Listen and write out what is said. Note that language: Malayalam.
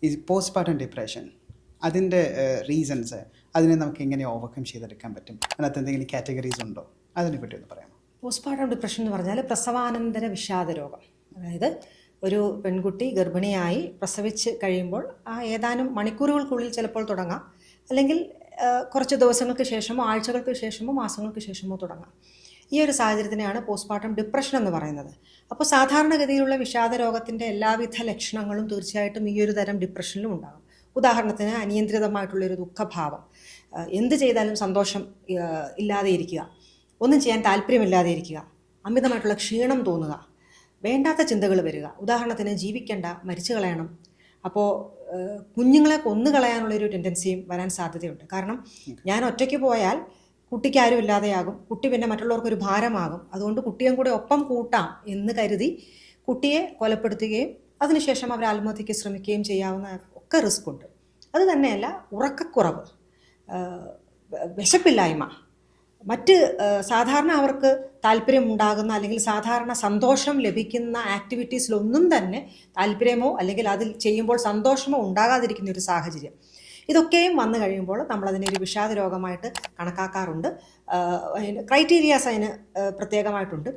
ഈ പോസ്റ്റ്പാർട്ടം ഡിപ്രഷൻ അതിൻ്റെ റീസൺസ്, അതിനെ നമുക്ക് എങ്ങനെ ഓവർകം ചെയ്തെടുക്കാൻ പറ്റും? അതിനകത്ത് എന്തെങ്കിലും കാറ്റഗറീസ് ഉണ്ടോ? അതിനെപ്പറ്റി ഒന്ന് പറയാമോ? പോസ്റ്റ്പാർട്ടം ഡിപ്രഷൻ എന്ന് പറഞ്ഞാൽ പ്രസവാനന്തര വിഷാദ രോഗം. അതായത് ഒരു പെൺകുട്ടി ഗർഭിണിയായി പ്രസവിച്ച് കഴിയുമ്പോൾ ആ ഏതാനും മണിക്കൂറുകൾക്കുള്ളിൽ ചിലപ്പോൾ തുടങ്ങാം, അല്ലെങ്കിൽ കുറച്ച് ദിവസങ്ങൾക്ക് ശേഷമോ ആഴ്ചകൾക്ക് ശേഷമോ മാസങ്ങൾക്ക് ശേഷമോ തുടങ്ങാം. ഈ ഒരു സാഹചര്യത്തിനെയാണ് പോസ്റ്റ്പാർട്ടം ഡിപ്രഷൻ എന്ന് പറയുന്നത്. അപ്പോൾ സാധാരണഗതിയിലുള്ള വിഷാദ രോഗത്തിൻ്റെ എല്ലാവിധ ലക്ഷണങ്ങളും തീർച്ചയായിട്ടും ഈ ഒരു തരം ഡിപ്രഷനിലും ഉണ്ടാകും. ഉദാഹരണത്തിന് അനിയന്ത്രിതമായിട്ടുള്ളൊരു ദുഃഖഭാവം, എന്ത് ചെയ്താലും സന്തോഷം ഇല്ലാതെ ഇരിക്കുക, ഒന്നും ചെയ്യാൻ താല്പര്യമില്ലാതെ ഇരിക്കുക, അമിതമായിട്ടുള്ള ക്ഷീണം തോന്നുക, വേണ്ടാത്ത ചിന്തകൾ വരിക. ഉദാഹരണത്തിന് ജീവിക്കണ്ട, മരിച്ചു കളയണം. അപ്പോൾ കുഞ്ഞുങ്ങളെ കൊന്നുകളയാനുള്ളൊരു ടെൻഡൻസിയും വരാൻ സാധ്യതയുണ്ട്. കാരണം ഞാൻ ഒറ്റയ്ക്ക് പോയാൽ കുട്ടിക്ക് ആരും ഇല്ലാതെയാകും, കുട്ടി പിന്നെ മറ്റുള്ളവർക്കൊരു ഭാരമാകും, അതുകൊണ്ട് കുട്ടിയും കൂടെ ഒപ്പം കൂട്ടാം എന്ന് കരുതി കുട്ടിയെ കൊലപ്പെടുത്തുകയും അതിനുശേഷം അവർ ആത്മഹത്യയ്ക്ക് ശ്രമിക്കുകയും ചെയ്യാവുന്ന ഒക്കെ റിസ്ക് ഉണ്ട്. അത് തന്നെയല്ല, ഉറക്കക്കുറവ്, വിശപ്പില്ലായ്മ, മറ്റ് സാധാരണ അവർക്ക് താല്പര്യമുണ്ടാകുന്ന അല്ലെങ്കിൽ സാധാരണ സന്തോഷം ലഭിക്കുന്ന ആക്ടിവിറ്റീസിലൊന്നും തന്നെ താല്പര്യമോ അല്ലെങ്കിൽ അതിൽ ചെയ്യുമ്പോൾ സന്തോഷമോ ഉണ്ടാകാതിരിക്കുന്ന ഒരു സാഹചര്യം, ഇതൊക്കെയും വന്നു കഴിയുമ്പോൾ നമ്മളതിനെ ഒരു വിഷാദ രോഗമായിട്ട് കണക്കാക്കാറുണ്ട്. ക്രൈറ്റീരിയാസ് അതിന് പ്രത്യേകമായിട്ടുണ്ട്.